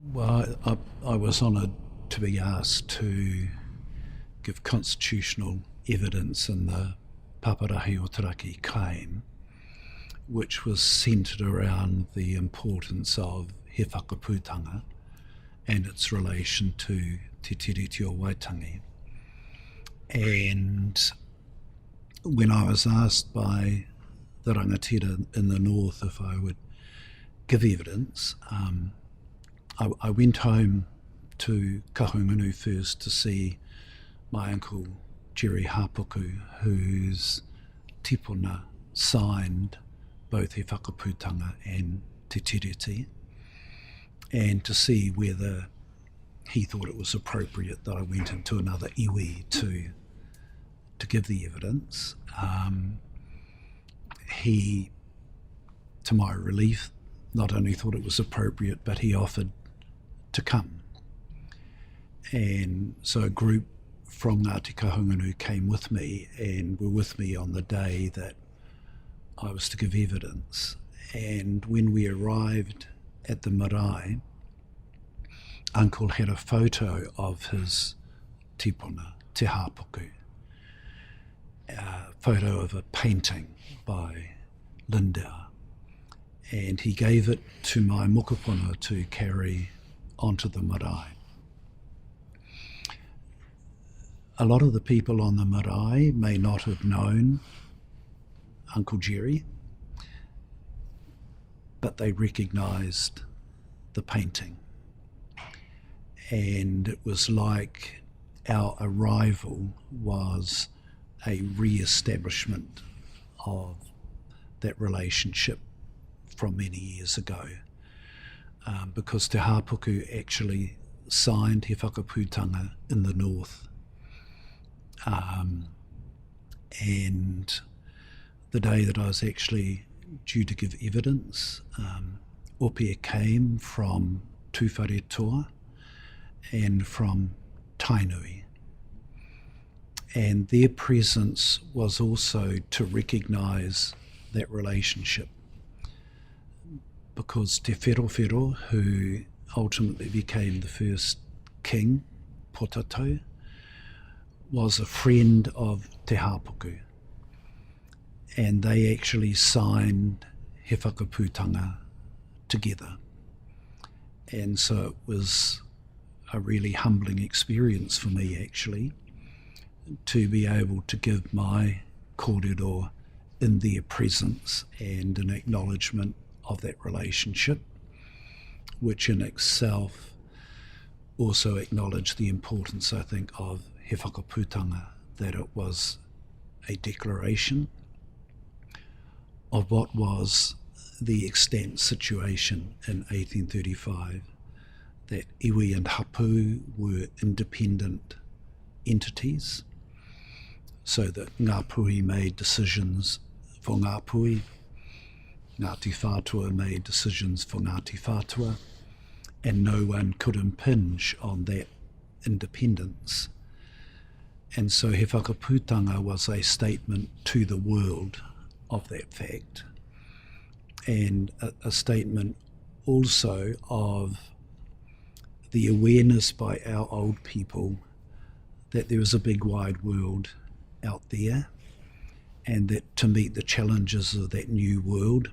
Well, I was honoured to be asked to give constitutional evidence in the Paparahi o Taraki claim, which was centred around the importance of he whakaputanga and its relation to te tiriti o Waitangi. And when I was asked by the rangatira in the north if I would give evidence, I went home to Kahungunu first to see my uncle Jerry Hapuku, whose tipuna signed both he whakaputanga and te tiriti, and to see whether he thought it was appropriate that I went into another iwi to give the evidence. He, to my relief, not only thought it was appropriate, but he offered to come. And so a group from Ngati Kahungunu came with me and were with me on the day that I was to give evidence. And when we arrived at the marae, Uncle had a photo of his tipuna, te hapuku, a photo of a painting by Lindau, and he gave it to my mokopuna to carry onto the marae. A lot of the people on the marae may not have known Uncle Jerry, but they recognised the painting. And it was like our arrival was a re-establishment of that relationship from many years ago. Because Te Hapuku actually signed he whakaputanga in the north. And the day that I was actually due to give evidence, Opia came from Tuwharetoa and from Tainui. And their presence was also to recognise that relationship, because Te Wherowhero, who ultimately became the first king, Potatau, was a friend of Te Hapuku, and they actually signed he whakaputanga together. And so it was a really humbling experience for me, actually, to be able to give my kōrero in their presence and an acknowledgement of that relationship, which in itself also acknowledged the importance, I think, of he whakaputanga, that it was a declaration of what was the extant situation in 1835, that iwi and hapu were independent entities, so that Ngāpuhi made decisions for Ngāpuhi, Ngāti Whātua made decisions for Ngāti Whātua, and no one could impinge on that independence. And so he whakaputanga was a statement to the world of that fact, and a statement also of the awareness by our old people that there is a big wide world out there, and that to meet the challenges of that new world,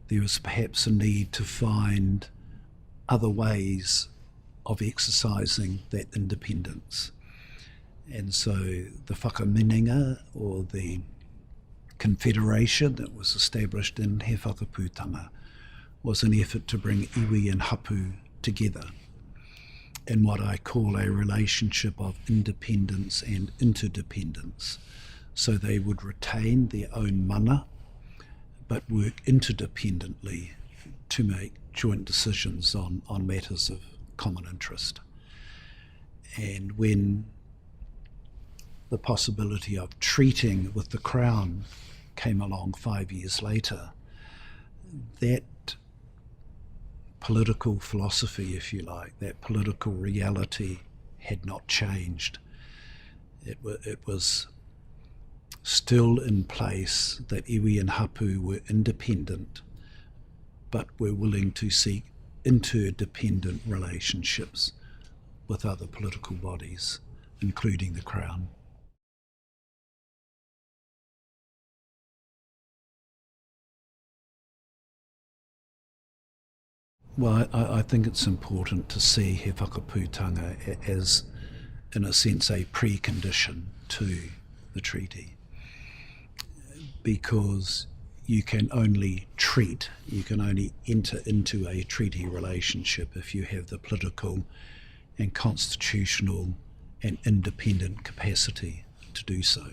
there is perhaps a need to find other ways of exercising that independence. And so the whakaminenga, or the confederation that was established in he whakaputanga, was an effort to bring iwi and hapu together in what I call a relationship of independence and interdependence. So they would retain their own mana, but work interdependently to make joint decisions on matters of common interest. And when the possibility of treating with the Crown came along 5 years later, that political philosophy, if you like, that political reality had not changed. It was still in place that iwi and hapu were independent, but were willing to seek interdependent relationships with other political bodies, including the Crown. Well, I think it's important to see He Whakaputanga as, in a sense, a precondition to the treaty, because you can only enter into a treaty relationship if you have the political and constitutional and independent capacity to do so.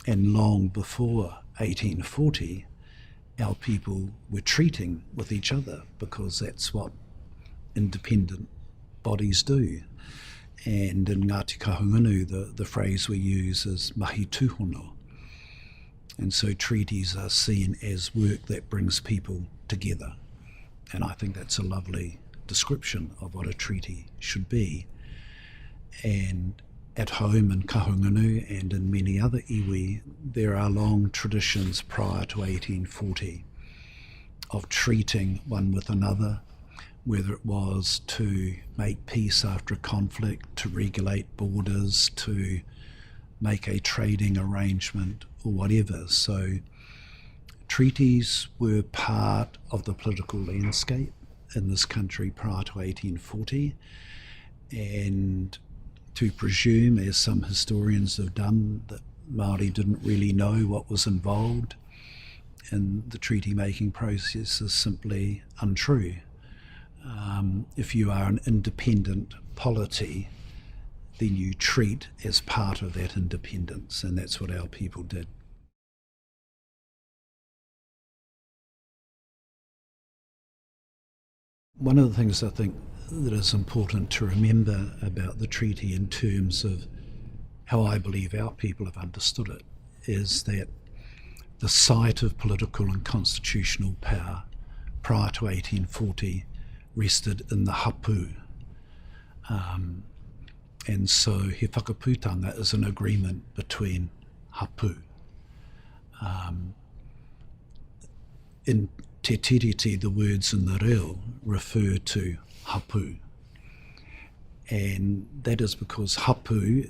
And long before 1840, our people were treating with each other, because that's what independent bodies do. And in Ngati Kahungunu, the phrase we use is mahi tūhono. And so treaties are seen as work that brings people together. And I think that's a lovely description of what a treaty should be. And at home in Kahungunu and in many other iwi, there are long traditions prior to 1840 of treating one with another, whether it was to make peace after a conflict, to regulate borders, to make a trading arrangement or whatever. So treaties were part of the political landscape in this country prior to 1840, and to presume, as some historians have done, that Māori didn't really know what was involved in the treaty making process is simply untrue. If you are an independent polity, then you treat as part of that independence, and that's what our people did. One of the things I think that is important to remember about the treaty in terms of how I believe our people have understood it is that the site of political and constitutional power prior to 1840 rested in the hapu. And so He Whakaputanga is an agreement between hapu. In Te Tiriti, the words in the reo refer to hapu. And that is because hapu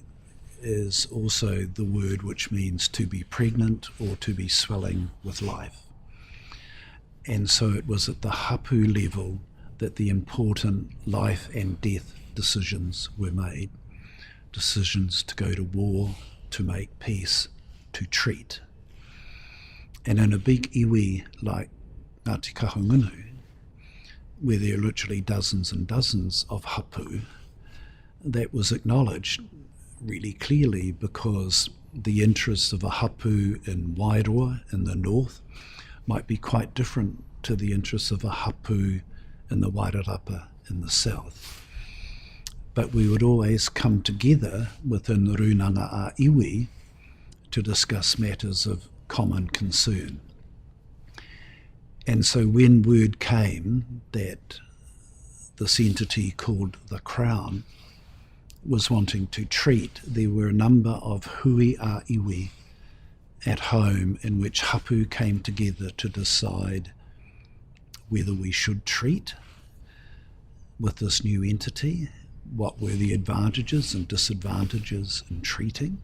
is also the word which means to be pregnant or to be swelling with life. And so it was at the hapu level that the important life and death decisions were made. Decisions to go to war, to make peace, to treat. And in a big iwi like Ngati Kahungunu, where there are literally dozens and dozens of hapu, that was acknowledged really clearly, because the interests of a hapu in Wairoa in the north might be quite different to the interests of a hapu in the Wairarapa in the south. But we would always come together within the runanga a iwi to discuss matters of common concern. And so when word came that this entity called the Crown was wanting to treat, there were a number of hui a iwi at home in which hapu came together to decide whether we should treat with this new entity, what were the advantages and disadvantages in treating.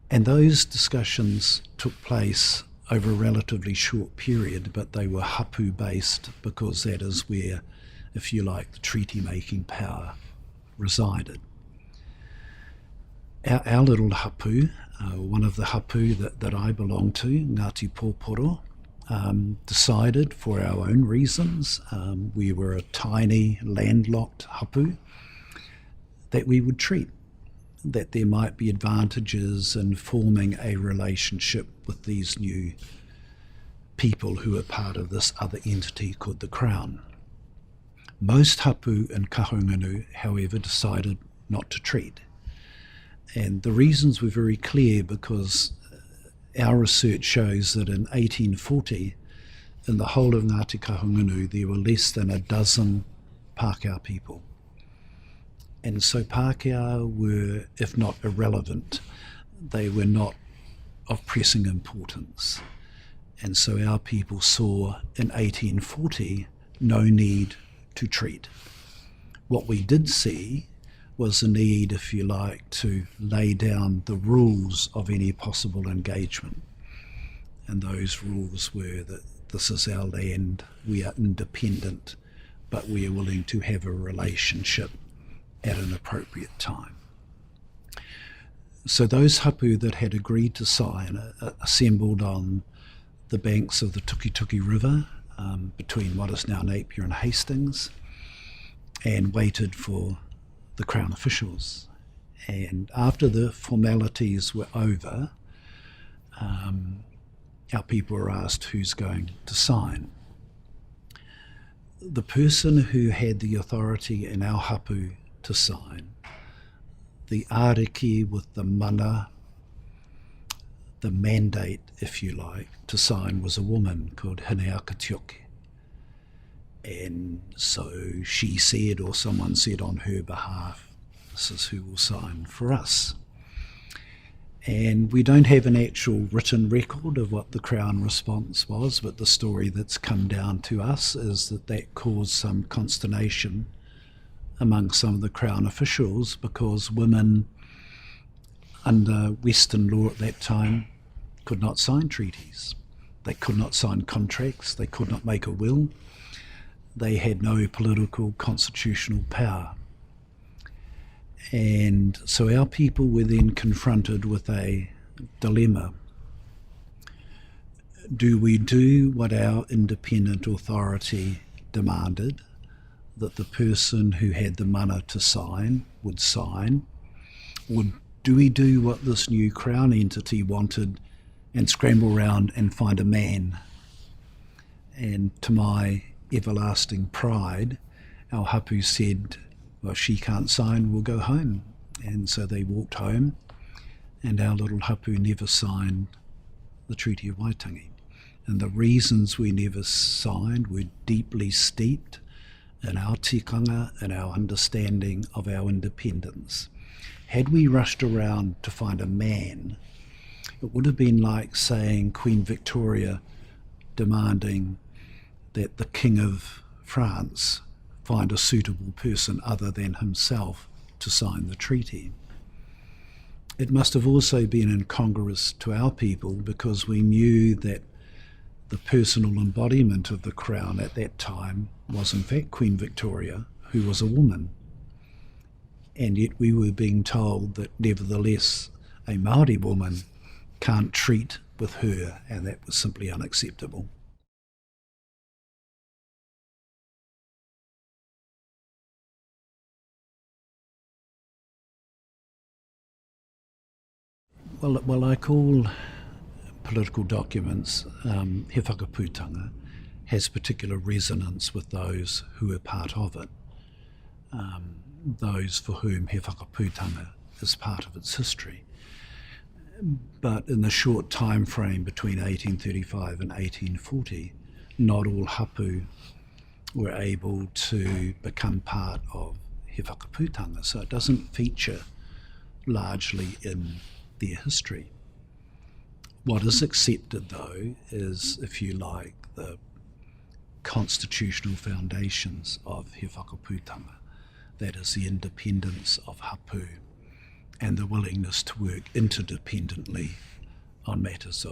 And those discussions took place over a relatively short period, but they were hapu based, because that is where, if you like, the treaty making power resided. Our little hapu, one of the hapu that I belong to, Ngati Pōporo, decided for our own reasons, we were a tiny landlocked hapu, that we would treat, that there might be advantages in forming a relationship with these new people who are part of this other entity called the Crown. Most hapu in Kahungunu, however, decided not to treat. And the reasons were very clear, because our research shows that in 1840, in the whole of Ngati Kahungunu, there were less than a dozen Pākehā people. And so Pākehā were, if not irrelevant, they were not of pressing importance. And so our people saw in 1840 no need to treat. What we did see was a need, if you like, to lay down the rules of any possible engagement. And those rules were that this is our land, we are independent, but we are willing to have a relationship at an appropriate time. So those hapu that had agreed to sign assembled on the banks of the Tukituki River between what is now Napier and Hastings, and waited for the Crown officials. And after the formalities were over, our people were asked who's going to sign. The person who had the authority in our hapu to sign, the ariki with the mana, the mandate, if you like, to sign, was a woman called Hineaka Tioke. And so she said, or someone said on her behalf, this is who will sign for us. And we don't have an actual written record of what the Crown response was, but the story that's come down to us is that that caused some consternation among some of the Crown officials, because women under Western law at that time could not sign treaties. They could not sign contracts, they could not make a will. They had no political constitutional power. And so our people were then confronted with a dilemma. Do we do what our independent authority demanded, that the person who had the mana to sign would sign, or do we do what this new Crown entity wanted and scramble around and find a man? And to my everlasting pride, our hapu said, well, she can't sign, we'll go home. And so they walked home, and our little hapu never signed the Treaty of Waitangi. And the reasons we never signed were deeply steeped in our tikanga and our understanding of our independence. Had we rushed around to find a man, it would have been like saying Queen Victoria demanding that the King of France find a suitable person other than himself to sign the treaty. It must have also been incongruous to our people, because we knew that the personal embodiment of the Crown at that time was in fact Queen Victoria, who was a woman. And yet we were being told that nevertheless a Māori woman can't treat with her, and that was simply unacceptable. Well, like all political documents, He Whakaputanga has particular resonance with those who are part of it, those for whom He Whakaputanga is part of its history. But in the short time frame between 1835 and 1840, not all hapu were able to become part of He Whakaputanga, so it doesn't feature largely in their history. What is accepted, though, is, if you like, the constitutional foundations of He Whakaputanga, that is the independence of hapu and the willingness to work interdependently on matters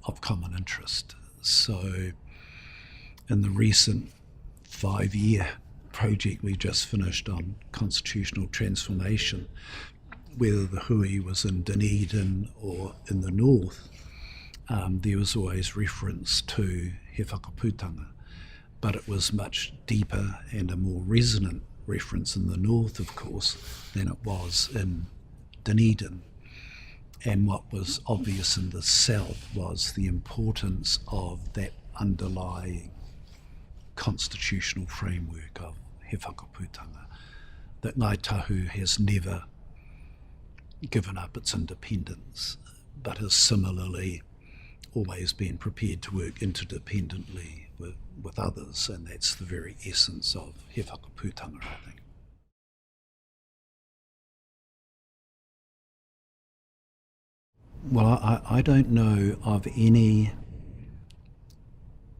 of common interest. So in the recent 5-year project we just finished on constitutional transformation, whether the hui was in Dunedin or in the north, there was always reference to He Whakaputanga, but it was much deeper and a more resonant reference in the north, of course, than it was in Dunedin. And what was obvious in the south was the importance of that underlying constitutional framework of He Whakaputanga, that Ngāi Tahu has never given up its independence, but has similarly always been prepared to work interdependently with others, and that's the very essence of He Whakaputanga, I think. Well, I don't know of any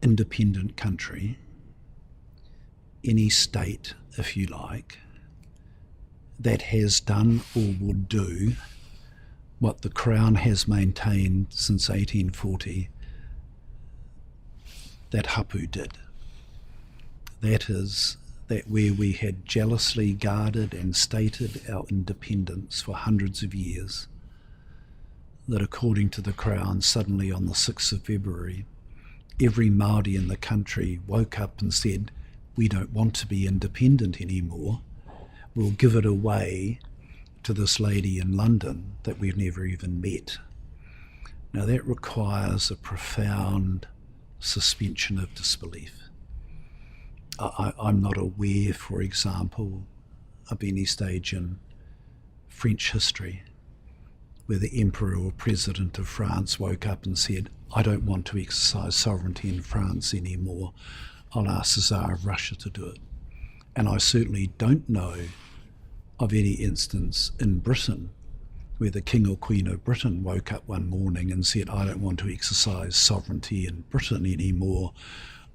independent country any state, if you like, that has done or would do what the Crown has maintained since 1840 that Hapu did. That is, that where we had jealously guarded and stated our independence for hundreds of years, that according to the Crown, suddenly on the 6th of February, every Māori in the country woke up and said, we don't want to be independent anymore, we'll give it away to this lady in London that we've never even met. Now that requires a profound suspension of disbelief. I'm not aware, for example, of any stage in French history where the Emperor or President of France woke up and said, I don't want to exercise sovereignty in France anymore, I'll ask the Tsar of Russia to do it. And I certainly don't know of any instance in Britain where the King or Queen of Britain woke up one morning and said, I don't want to exercise sovereignty in Britain anymore,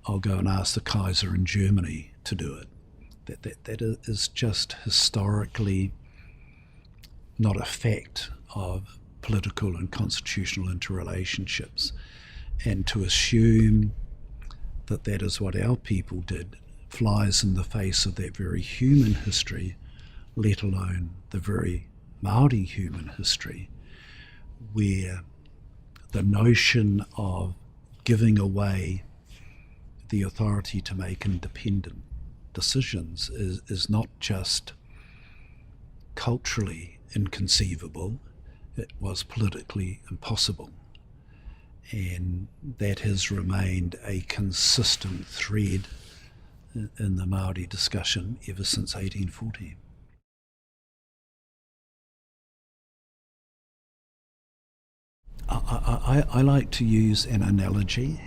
I'll go and ask the Kaiser in Germany to do it. That is just historically not a fact of political and constitutional interrelationships. And to assume that that is what our people did flies in the face of that very human history, let alone the very Māori human history, where the notion of giving away the authority to make independent decisions is not just culturally inconceivable, it was politically impossible. And that has remained a consistent thread in the Māori discussion ever since 1840. I like to use an analogy.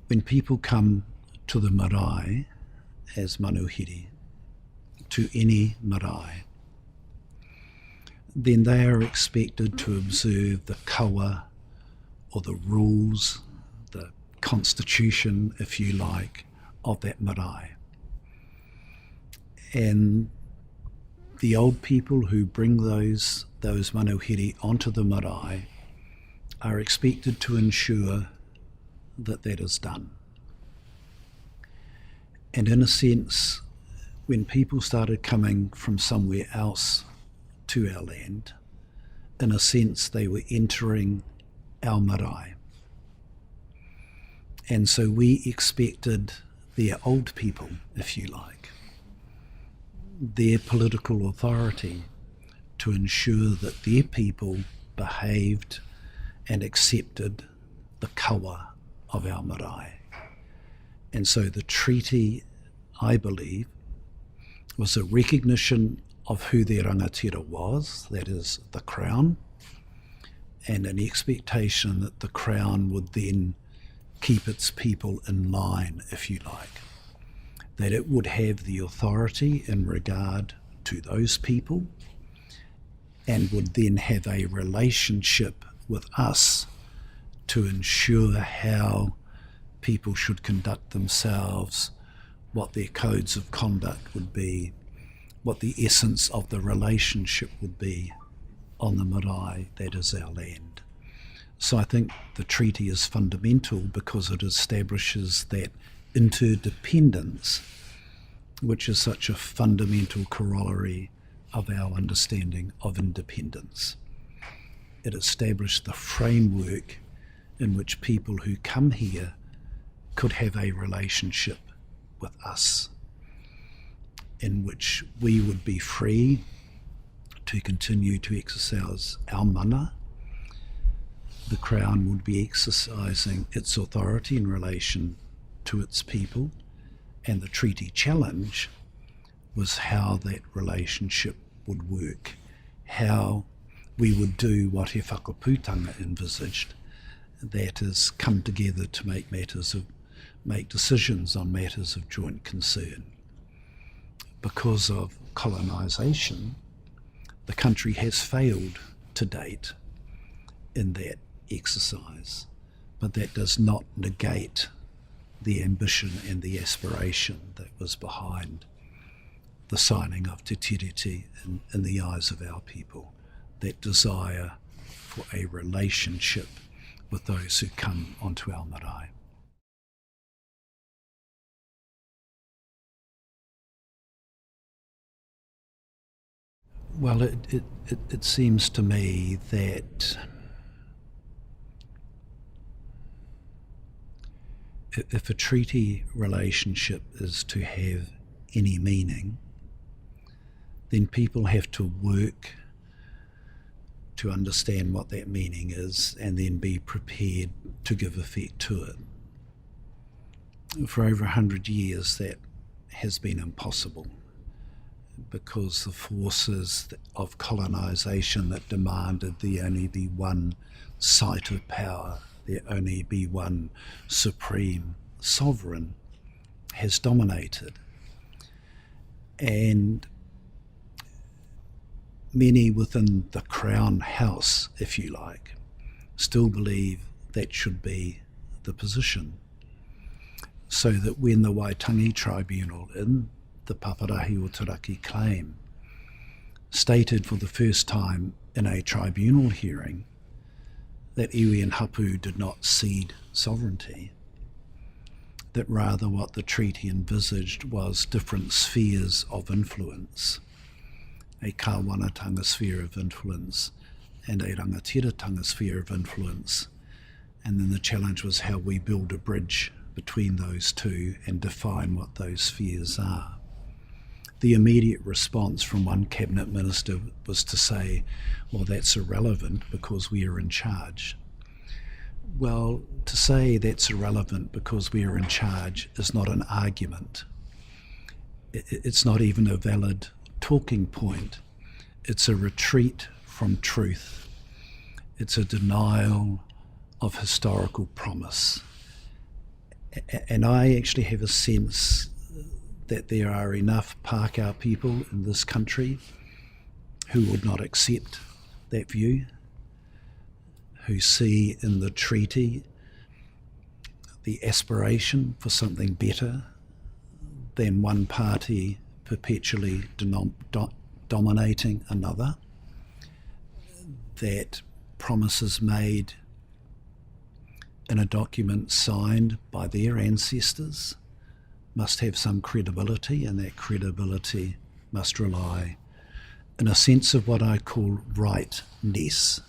When people come to the marae as manuhiri, to any marae, then they are expected to observe the kawa, or the rules, the constitution, if you like, of that marae. And the old people who bring those manuhiri onto the marae are expected to ensure that that is done. And in a sense, when people started coming from somewhere else to our land, in a sense they were entering our marae. And so we expected their old people, if you like, their political authority, to ensure that their people behaved and accepted the kawa of our marae. And so the treaty, I believe, was a recognition of who their rangatira was, that is the Crown, and an expectation that the Crown would then keep its people in line, if you like, that it would have the authority in regard to those people and would then have a relationship with us to ensure how people should conduct themselves, what their codes of conduct would be, what the essence of the relationship would be on the marae that is our land. So I think the treaty is fundamental because it establishes that interdependence, which is such a fundamental corollary of our understanding of independence. It established the framework in which people who come here could have a relationship with us, in which we would be free to continue to exercise our mana. The Crown would be exercising its authority in relation to its people, and the treaty challenge was how that relationship would work, how we would do what He Whakaputanga envisaged, that is, come together to make decisions on matters of joint concern. Because of colonisation, the country has failed to date in that exercise, but that does not negate the ambition and the aspiration that was behind the signing of Te Tiriti in the eyes of our people, that desire for a relationship with those who come onto our marae. Well, it seems to me that if a treaty relationship is to have any meaning, then people have to work to understand what that meaning is and then be prepared to give effect to it. For over 100 years that has been impossible, because the forces of colonisation that demanded there only be one site of power, there only be one supreme sovereign, has dominated. And many within the Crown House, if you like, still believe that should be the position. So that when the Waitangi Tribunal in the Paparahi o Taraki claim stated for the first time in a tribunal hearing that iwi and hapu did not cede sovereignty, that rather what the treaty envisaged was different spheres of influence, a Kāwanatanga sphere of influence and a Rangatiratanga sphere of influence, and then the challenge was how we build a bridge between those two and define what those spheres are. The immediate response from one cabinet minister was to say, well, that's irrelevant because we are in charge. Well, to say that's irrelevant because we are in charge is not an argument. It's not even a valid talking point. It's a retreat from truth. It's a denial of historical promise. And I actually have a sense that there are enough Pākehā people in this country who would not accept that view, who see in the treaty the aspiration for something better than one party perpetually dominating another, that promises made in a document signed by their ancestors must have some credibility, and that credibility must rely in a sense of what I call rightness.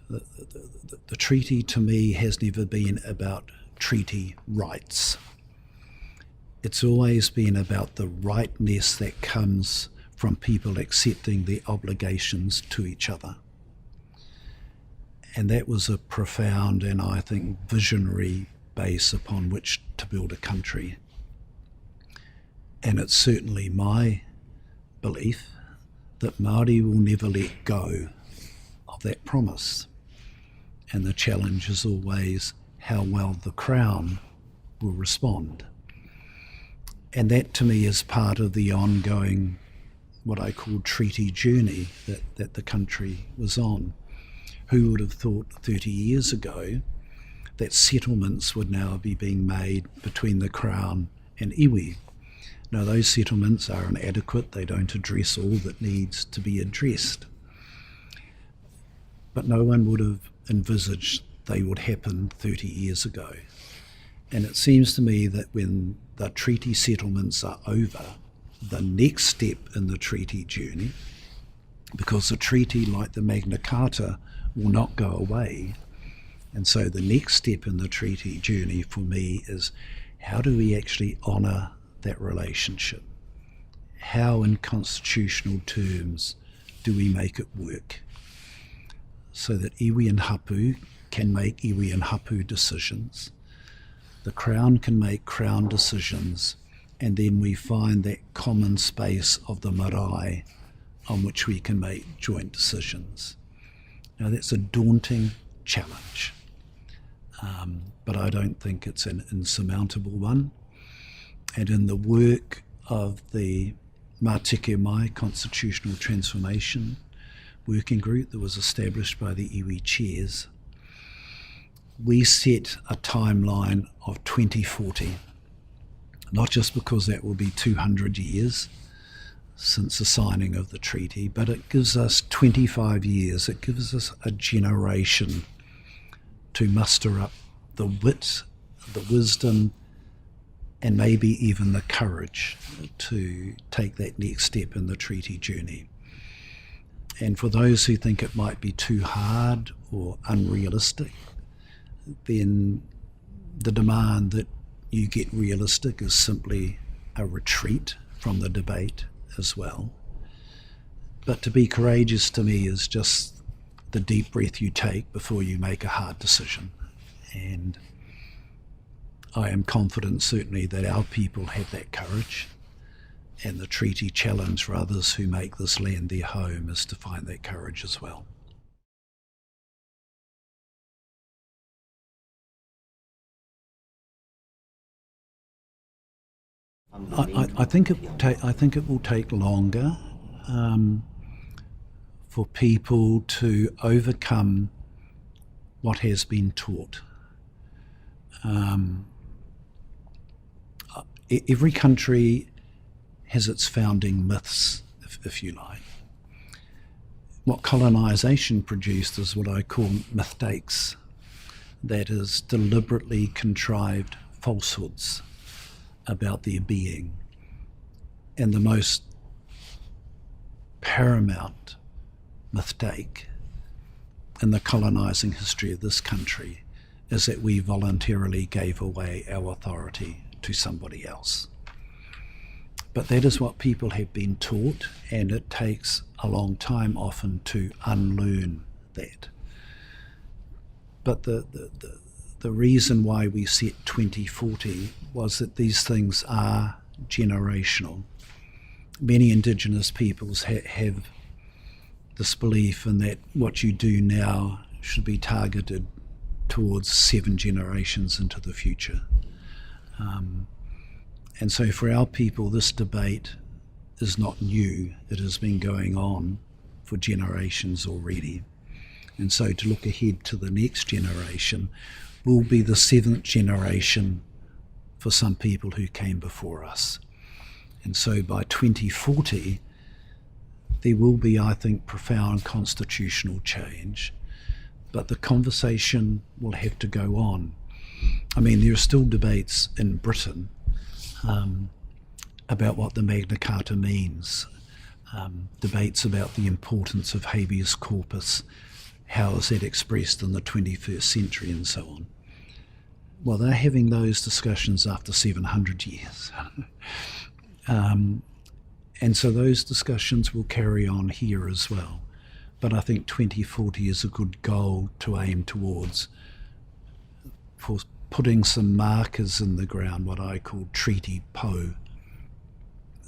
The treaty to me has never been about treaty rights. It's always been about the rightness that comes from people accepting their obligations to each other. And that was a profound and I think visionary base upon which to build a country. And it's certainly my belief that Māori will never let go of that promise. And the challenge is always how well the Crown will respond. And that to me is part of the ongoing, what I call treaty journey that the country was on. Who would have thought 30 years ago that settlements would now be being made between the Crown and iwi? Now those settlements are inadequate, they don't address all that needs to be addressed. But no one would have envisaged they would happen 30 years ago. And it seems to me that when the treaty settlements are over, the next step in the treaty journey, because the treaty, like the Magna Carta, will not go away, and so the next step in the treaty journey for me is how do we actually honour that relationship? How in constitutional terms do we make it work so that iwi and hapu can make iwi and hapu decisions, the Crown can make Crown decisions, and then we find that common space of the marae on which we can make joint decisions. Now that's a daunting challenge, but I don't think it's an insurmountable one. And in the work of the Mātike Mai Constitutional Transformation Working Group that was established by the iwi chairs, we set a timeline of 2040, not just because that will be 200 years since the signing of the treaty, but it gives us 25 years, it gives us a generation to muster up the wit, the wisdom, and maybe even the courage to take that next step in the treaty journey. And for those who think it might be too hard or unrealistic, then the demand that you get realistic is simply a retreat from the debate as well. But to be courageous to me is just the deep breath you take before you make a hard decision. And I am confident certainly that our people have that courage, and the treaty challenge for others who make this land their home is to find that courage as well. I think it will take longer for people to overcome what has been taught. Every country has its founding myths, if you like. What colonisation produced is what I call mythtakes, that is, deliberately contrived falsehoods about their being. And the most paramount mistake in the colonising history of this country is that we voluntarily gave away our authority to somebody else. But that is what people have been taught, and it takes a long time often to unlearn that. But the reason why we set 2040 was that these things are generational. Many Indigenous peoples have this belief in that what you do now should be targeted towards 7 generations into the future. And so for our people, this debate is not new. It has been going on for generations already. And so to look ahead to the next generation will be the 7th generation for some people who came before us. And so by 2040, there will be, I think, profound constitutional change, but the conversation will have to go on. I mean, there are still debates in Britain about what the Magna Carta means, debates about the importance of habeas corpus, how is that expressed in the 21st century, and so on. Well, they're having those discussions after 700 years. And so those discussions will carry on here as well. But I think 2040 is a good goal to aim towards, for putting some markers in the ground, what I call treaty po,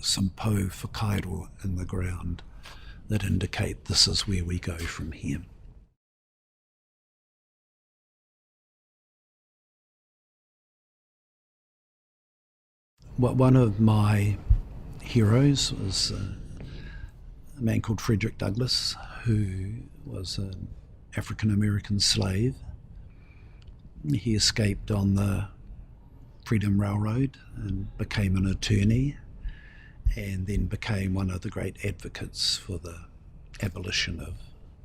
some po whakairo in the ground that indicate this is where we go from here. One of my heroes was a man called Frederick Douglass, who was an African-American slave. He escaped on the Freedom Railroad and became an attorney, and then became one of the great advocates for the abolition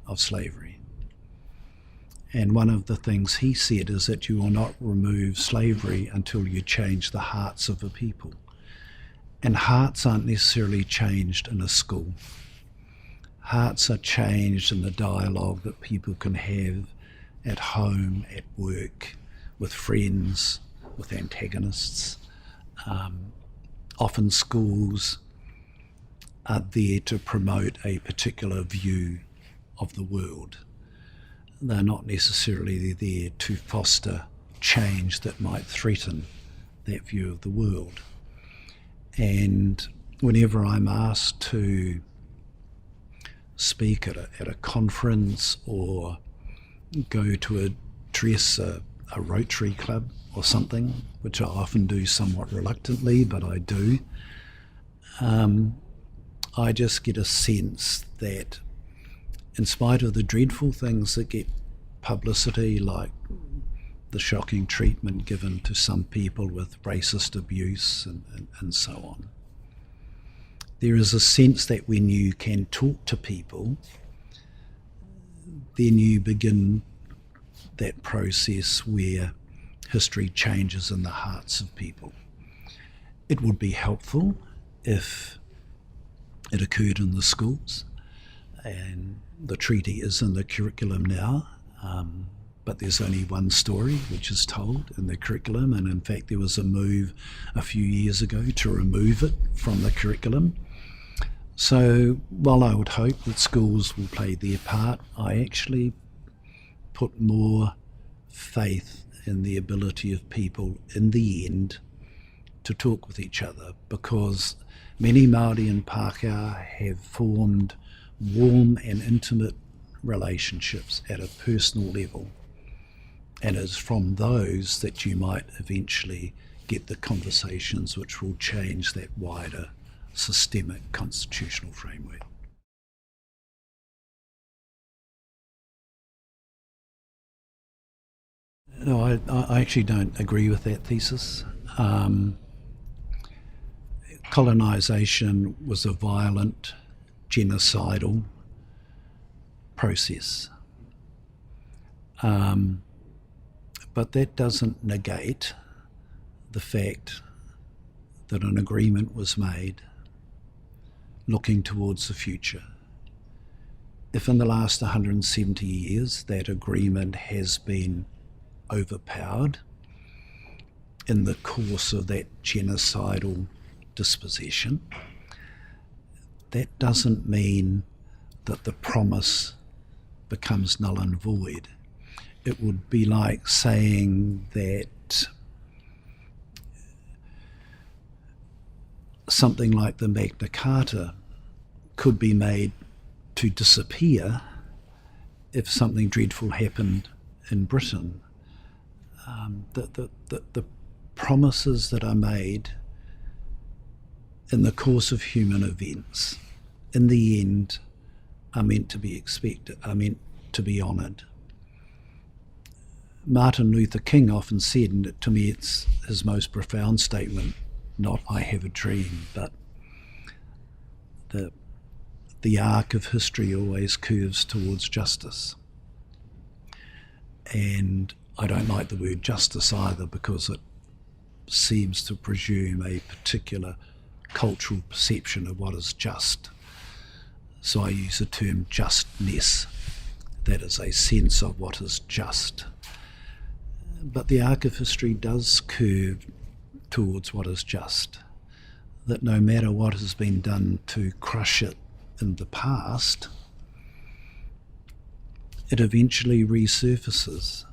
of slavery. And one of the things he said is that you will not remove slavery until you change the hearts of a people. And hearts aren't necessarily changed in a school. Hearts are changed in the dialogue that people can have at home, at work, with friends, with antagonists. Often schools are there to promote a particular view of the world. They're not necessarily there to foster change that might threaten that view of the world. And whenever I'm asked to speak at a conference or go to address a Rotary Club or something, which I often do somewhat reluctantly, but I do, I just get a sense that in spite of the dreadful things that get publicity, like the shocking treatment given to some people with racist abuse and so on. There is a sense that when you can talk to people, then you begin that process where history changes in the hearts of people. It would be helpful if it occurred in the schools, and the treaty is in the curriculum now, but there's only one story which is told in the curriculum, and in fact there was a move a few years ago to remove it from the curriculum. So while I would hope that schools will play their part, I actually put more faith in the ability of people in the end to talk with each other, because many Māori and Pākehā have formed warm and intimate relationships at a personal level, and it's from those that you might eventually get the conversations which will change that wider systemic constitutional framework. No, I actually don't agree with that thesis. Colonisation was a violent, genocidal process. But that doesn't negate the fact that an agreement was made looking towards the future. If in the last 170 years that agreement has been overpowered in the course of that genocidal dispossession, that doesn't mean that the promise becomes null and void. It would be like saying that something like the Magna Carta could be made to disappear if something dreadful happened in Britain. The promises that are made in the course of human events, in the end, are meant to be expected, are meant to be honoured. Martin Luther King often said, and to me it's his most profound statement, not "I have a dream," but the arc of history always curves towards justice. And I don't like the word justice either, because it seems to presume a particular cultural perception of what is just. So I use the term justness. That is a sense of what is just. But the arc of history does curve towards what is just. That no matter what has been done to crush it in the past, it eventually resurfaces.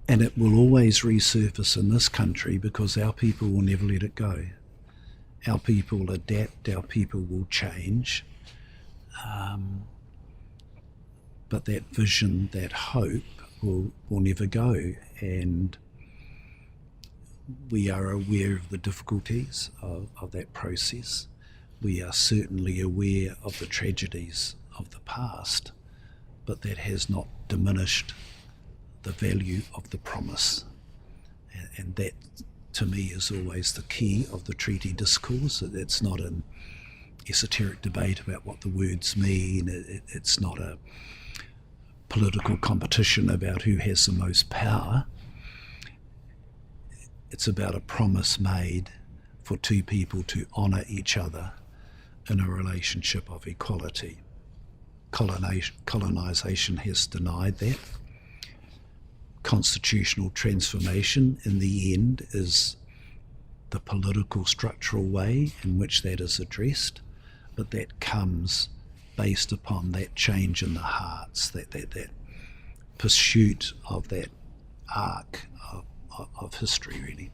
And it will always resurface in this country because our people will never let it go. Our people will adapt, our people will change. But that vision, that hope will never go. And we are aware of the difficulties of that process. We are certainly aware of the tragedies of the past, but that has not diminished the value of the promise. And that, to me, is always the key of the treaty discourse. It's not an esoteric debate about what the words mean. It's not a political competition about who has the most power. It's about a promise made for two people to honour each other in a relationship of equality. Colonisation has denied that. Constitutional transformation, in the end, is the political structural way in which that is addressed, but that comes based upon that change in the hearts, that pursuit of that arc of history, really.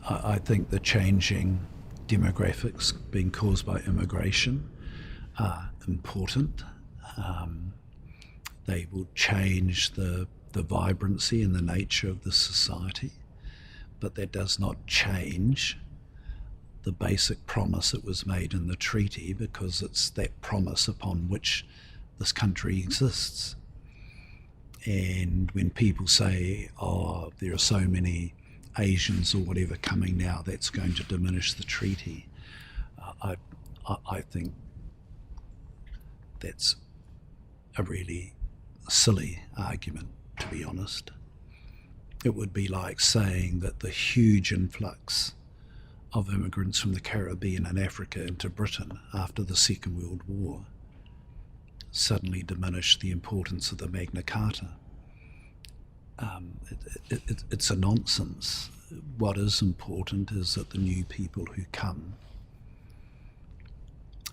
I think the changing demographics being caused by immigration are important. They will change the vibrancy and the nature of the society, but that does not change the basic promise that was made in the treaty, because it's that promise upon which this country exists. And when people say, oh, there are so many Asians or whatever coming now, that's going to diminish the treaty, I think that's a really silly argument, to be honest. It would be like saying that the huge influx of immigrants from the Caribbean and Africa into Britain after the Second World War suddenly diminished the importance of the Magna Carta. It's a nonsense. What is important is that the new people who come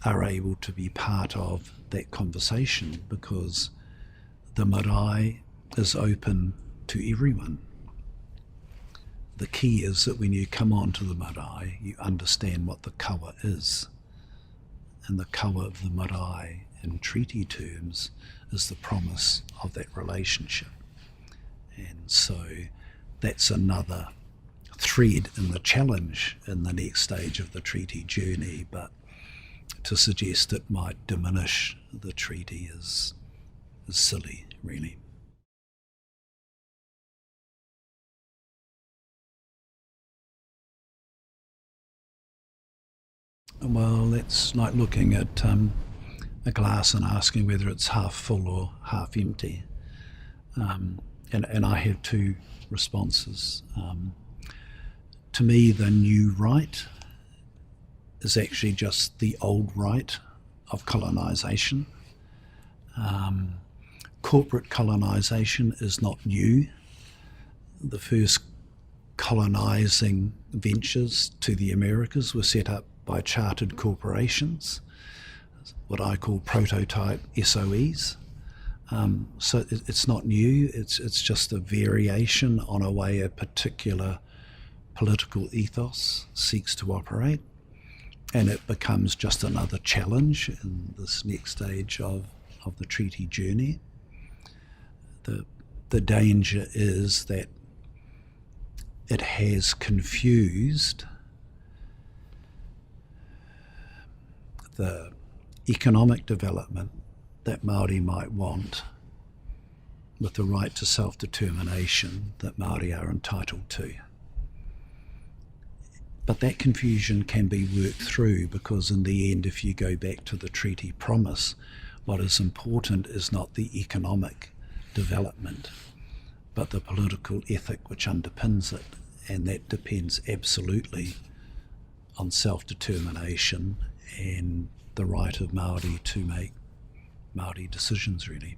are able to be part of that conversation, because the marae is open to everyone. The key is that when you come onto the marae, you understand what the kawa is. And the kawa of the marae, in treaty terms, is the promise of that relationship. And so that's another thread in the challenge in the next stage of the treaty journey, but to suggest it might diminish the treaty is silly, really. Well, that's like looking at a glass and asking whether it's half full or half empty. And I have two responses. To me, the new right is actually just the old right of colonisation. Corporate colonisation is not new. The first colonising ventures to the Americas were set up by chartered corporations, what I call prototype SOEs. So it's not new, it's just a variation on a way a particular political ethos seeks to operate, and it becomes just another challenge in this next stage of the treaty journey. The danger is that it has confused the economic development that Māori might want with the right to self-determination that Māori are entitled to. But that confusion can be worked through, because in the end, if you go back to the treaty promise, what is important is not the economic development, but the political ethic which underpins it, and that depends absolutely on self-determination and the right of Māori to make Māori decisions, really.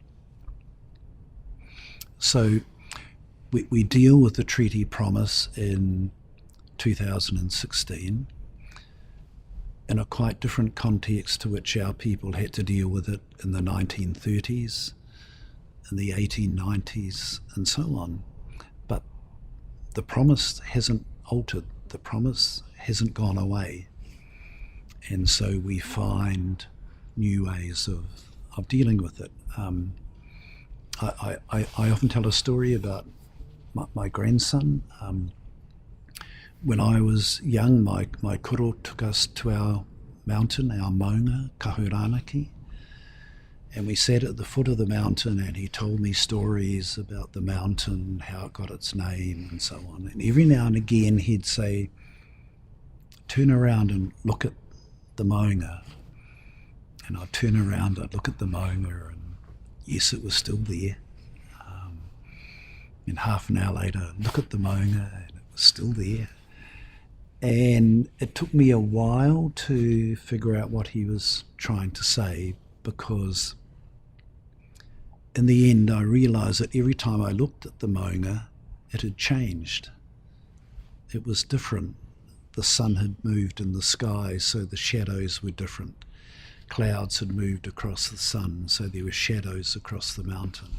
So we deal with the treaty promise in 2016 in a quite different context to which our people had to deal with it in the 1930s, in the 1890s, and so on. But the promise hasn't altered. The promise hasn't gone away. And so we find new ways of dealing with it. I often tell a story about my grandson. When I was young, my koro took us to our mountain, our maunga, Kahuranaki, and we sat at the foot of the mountain, and he told me stories about the mountain, how it got its name, and so on. And every now and again he'd say, turn around and look at the maunga. And I'd turn around, I'd look at the maunga, and yes, it was still there. And half an hour later, I'd look at the maunga, and it was still there. And it took me a while to figure out what he was trying to say, because in the end I realised that every time I looked at the maunga, it had changed. It was different. The sun had moved in the sky, so the shadows were different. Clouds had moved across the sun, so there were shadows across the mountain.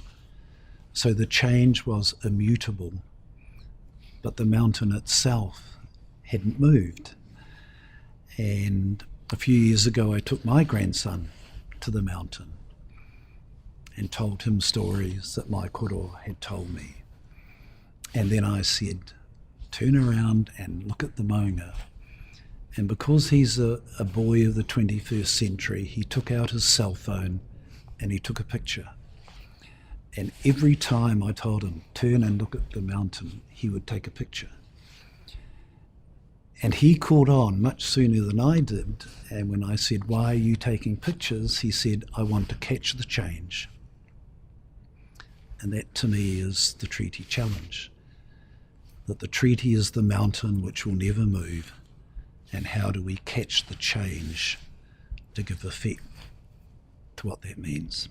So the change was immutable, but the mountain itself hadn't moved. And a few years ago I took my grandson to the mountain and told him stories that my koro had told me. And then I said, turn around and look at the maunga. And because he's a boy of the 21st century, he took out his cell phone and he took a picture. And every time I told him, turn and look at the mountain, he would take a picture. And he caught on much sooner than I did. And when I said, why are you taking pictures? He said, I want to catch the change. And that to me is the treaty challenge. That the treaty is the mountain which will never move. And how do we catch the change to give effect to what that means?